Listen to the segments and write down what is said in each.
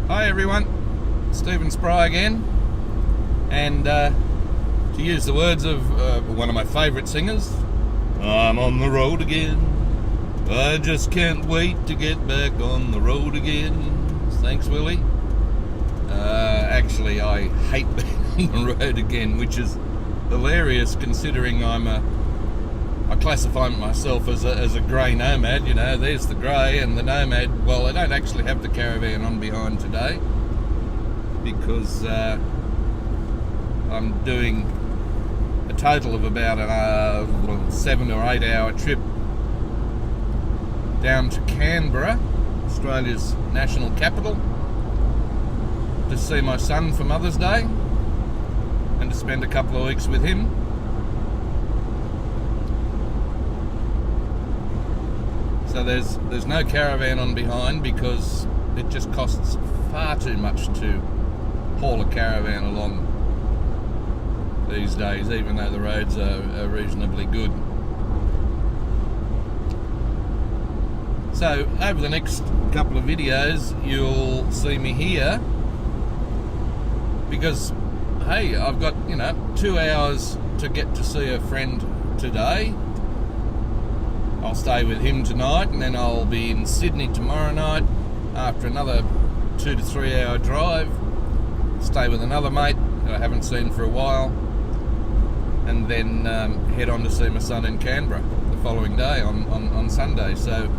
Hi everyone, Stephen Spry again, and to use the words of one of my favourite singers, I'm on the road again. I just can't wait to get back on the road again. Thanks, Willie. Actually, I hate being on the road again, which is hilarious considering I classify myself as a grey nomad. You know, there's the grey and the nomad. Well, I don't actually have the caravan on behind today because I'm doing a total of about a 7 or 8 hour trip down to Canberra, Australia's national capital, to see my son for Mother's Day and to spend a couple of weeks with him. So there's no caravan on behind because it just costs far too much to haul a caravan along these days, even though the roads are reasonably good. So over the next couple of videos you'll see me here because, hey, I've got 2 hours to get to see a friend today. I'll stay with him tonight and then I'll be in Sydney tomorrow night after another 2 to 3 hour drive. Stay with another mate that I haven't seen for a while, and then head on to see my son in Canberra the following day on Sunday. So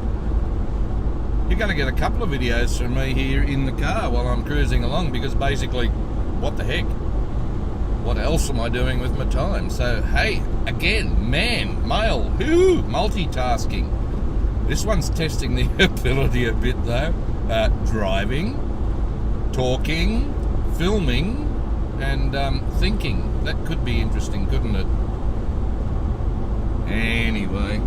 you're going to get a couple of videos from me here in the car while I'm cruising along, because basically, what the heck? What else am I doing with my time? So, hey, again, male, multitasking. This one's testing the ability a bit though. Driving, talking, filming, and thinking. That could be interesting, couldn't it? Anyway.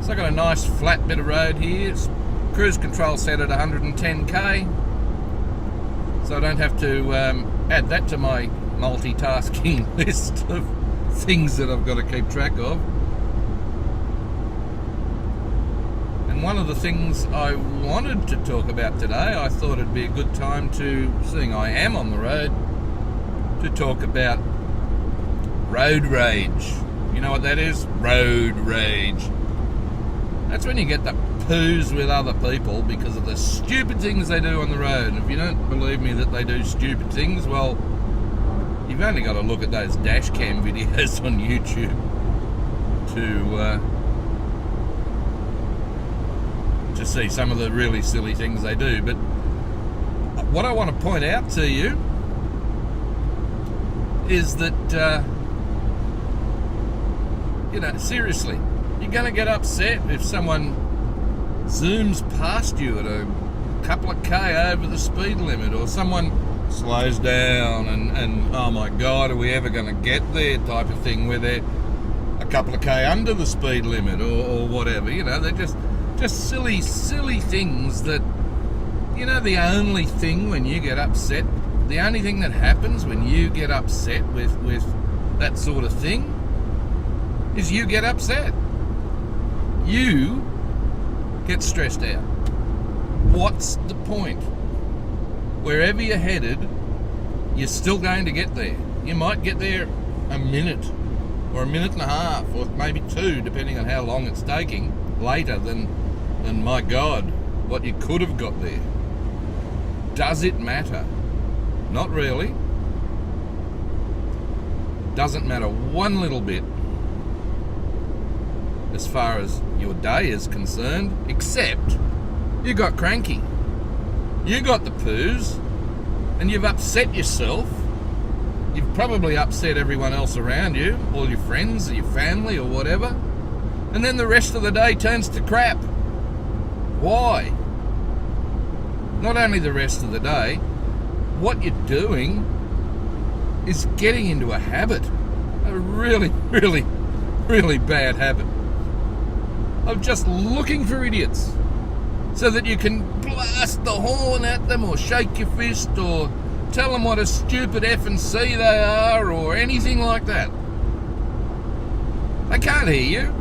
So I got a nice flat bit of road here. It's cruise control set at 110k. So I don't have to add that to my multitasking list of things that I've got to keep track of. And one of the things I wanted to talk about today, I thought it'd be a good time to, seeing I am on the road, to talk about road rage. You know what that is? Road rage. That's when you get the poos with other people because of the stupid things they do on the road. If you don't believe me that they do stupid things, well, you've only got to look at those dash cam videos on YouTube to see some of the really silly things they do. But what I want to point out to you is that seriously, you're going to get upset if someone zooms past you at a couple of K over the speed limit, or someone slows down and oh my God, are we ever going to get there type of thing, where they're a couple of K under the speed limit or whatever. They're just silly things that, the only thing when you get upset, the only thing that happens when you get upset with that sort of thing is you get upset. You get stressed out. What's the point? Wherever you're headed, you're still going to get there. You might get there a minute or a minute and a half, or maybe 2, depending on how long it's taking, later than my God, what you could have got there. Does it matter? Not really. Doesn't matter one little bit as far as your day is concerned, except you got cranky. You got the poos, and you've upset yourself. You've probably upset everyone else around you, all your friends or your family or whatever, and then the rest of the day turns to crap. Why? Not only the rest of the day, what you're doing is getting into a habit, a really, really, really bad habit, of just looking for idiots so that you can blast the horn at them or shake your fist or tell them what a stupid F&C they are or anything like that. They can't hear you.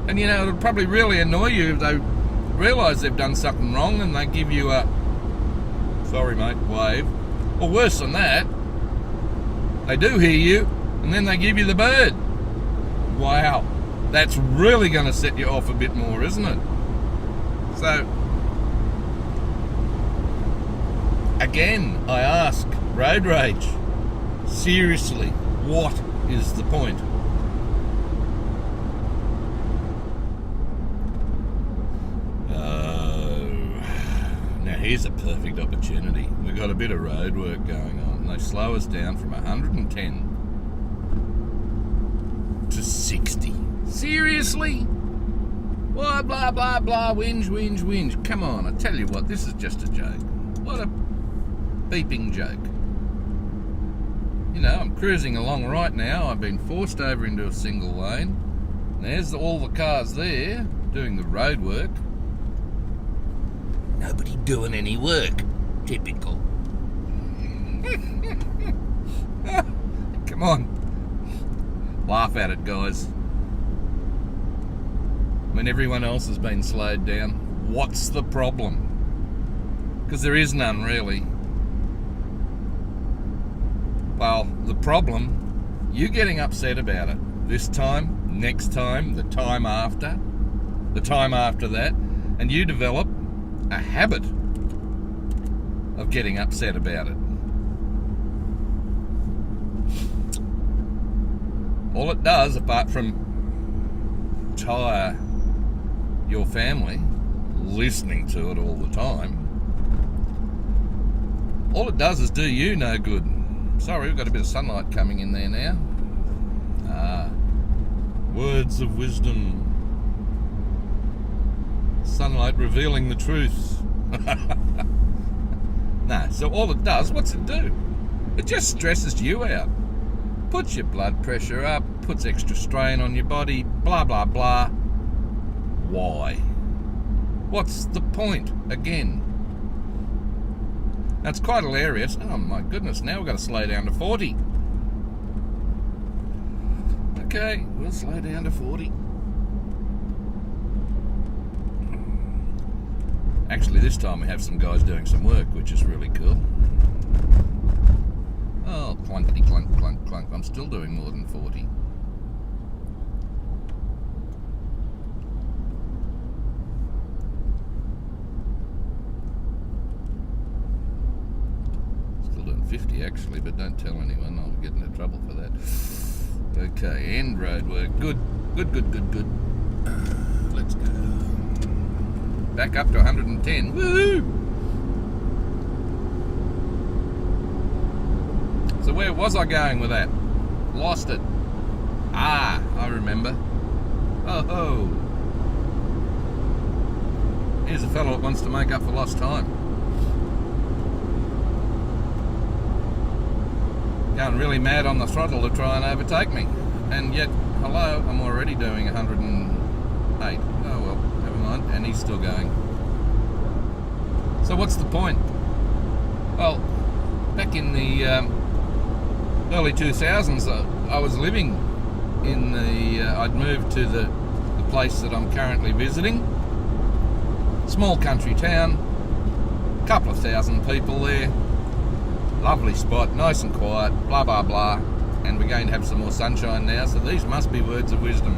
And it'll probably really annoy you if they realise they've done something wrong and they give you a sorry mate wave, or worse than that, they do hear you and then they give you the bird. Wow, that's really going to set you off a bit more, isn't it? So again, I ask, road rage, seriously, what is the point? Now here's a perfect opportunity. We've got a bit of road work going on. They slow us down from 110 to 60. Seriously? Blah, blah, blah, blah, whinge. Come on, I tell you what, this is just a joke. What a beeping joke. You know, I'm cruising along right now. I've been forced over into a single lane. There's all the cars there doing the road work. Nobody doing any work. Typical. Come on. Laugh at it, guys. When everyone else has been slowed down, what's the problem? Because there is none, really. Well, the problem, you getting upset about it. This time, next time, the time after that, and you develop a habit of getting upset about it. All it does, apart from tire your family listening to it all the time, all it does is do you no good. Sorry, we've got a bit of sunlight coming in there now. Words of wisdom. Sunlight revealing the truth. No, so all it does, what's it do? It just stresses you out. Puts your blood pressure up, puts extra strain on your body, blah, blah, blah. Why? What's the point, again? That's quite hilarious. Oh my goodness, now we've got to slow down to 40. Okay, we'll slow down to 40. Actually, this time we have some guys doing some work, which is really cool. Oh, clunkety clunk, clunk, clunk. I'm still doing more than 40. Still doing 50 actually, but don't tell anyone. I'll get into trouble for that. Okay, end road work. Good. Let's go. Back up to 110. Woohoo! So where was I going with that? Lost it. Ah, I remember. Oh. Here's a fellow that wants to make up for lost time. Going really mad on the throttle to try and overtake me. And yet, hello, I'm already doing 108. Oh well, never mind. And he's still going. So what's the point? Well, back in the early 2000s, I was living in I'd moved to the place that I'm currently visiting. Small country town, couple of thousand people there. Lovely spot, nice and quiet, blah, blah, blah. And we're going to have some more sunshine now, so these must be words of wisdom.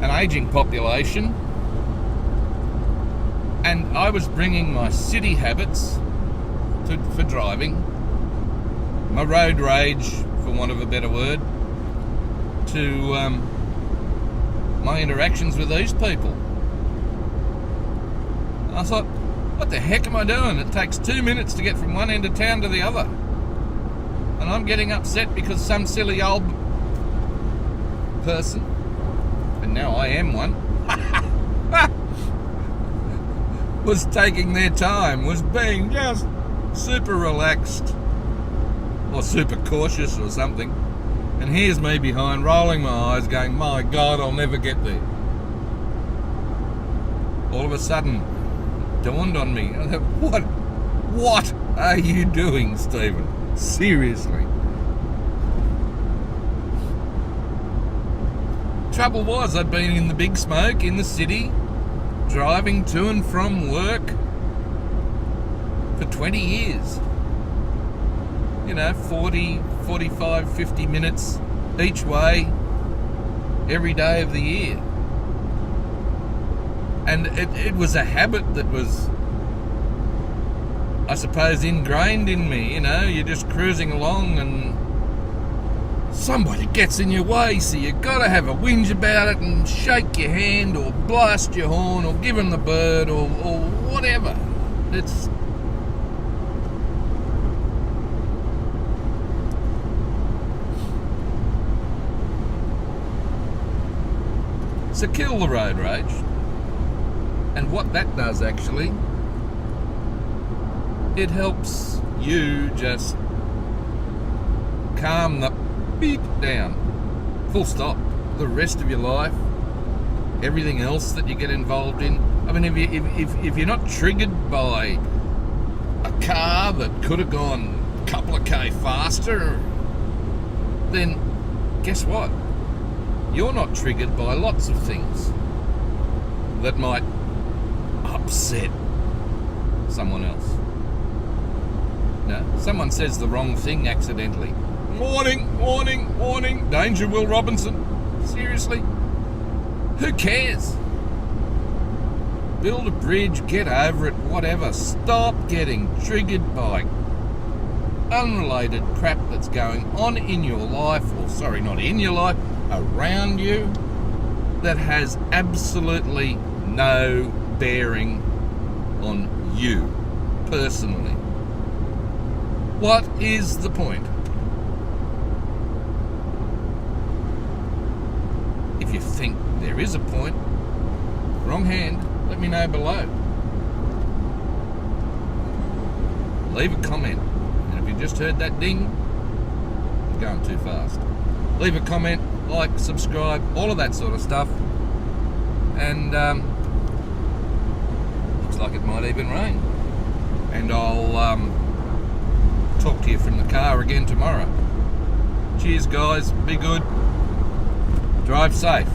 An ageing population. And I was bringing my city habits for driving, my road rage, for want of a better word, to my interactions with these people. And I thought, what the heck am I doing? It takes 2 minutes to get from one end of town to the other. And I'm getting upset because some silly old person, and now I am one, was taking their time, was being just super relaxed or super cautious or something. And here's me behind, rolling my eyes, going, my God, I'll never get there. All of a sudden, it dawned on me, what are you doing, Stephen? Seriously. Trouble was, I'd been in the big smoke in the city driving to and from work for 20 years. 40, 45, 50 minutes each way every day of the year. And it was a habit that was, I suppose, ingrained in me. You're just cruising along and somebody gets in your way, so you got to have a whinge about it and shake your hand or blast your horn or give them the bird or whatever. So kill the road rage. And what that does actually, it helps you just calm the beat down. Full stop. The rest of your life, everything else that you get involved in. I mean, if you're not triggered by a car that could have gone a couple of K faster, then guess what? You're not triggered by lots of things that might upset someone else. Someone says the wrong thing accidentally. Warning, warning, warning. Danger, Will Robinson. Seriously? Who cares? Build a bridge, get over it, whatever. Stop getting triggered by unrelated crap that's going on in your life, or sorry, not in your life, around you, that has absolutely no bearing on you personally. What is the point? If you think there is a point, wrong hand, let me know below. Leave a comment. And if you just heard that ding, you're going too fast. Leave a comment, like, subscribe, all of that sort of stuff. And looks like it might even rain. And I'll talk to you from the car again tomorrow. Cheers, guys. Be good. Drive safe.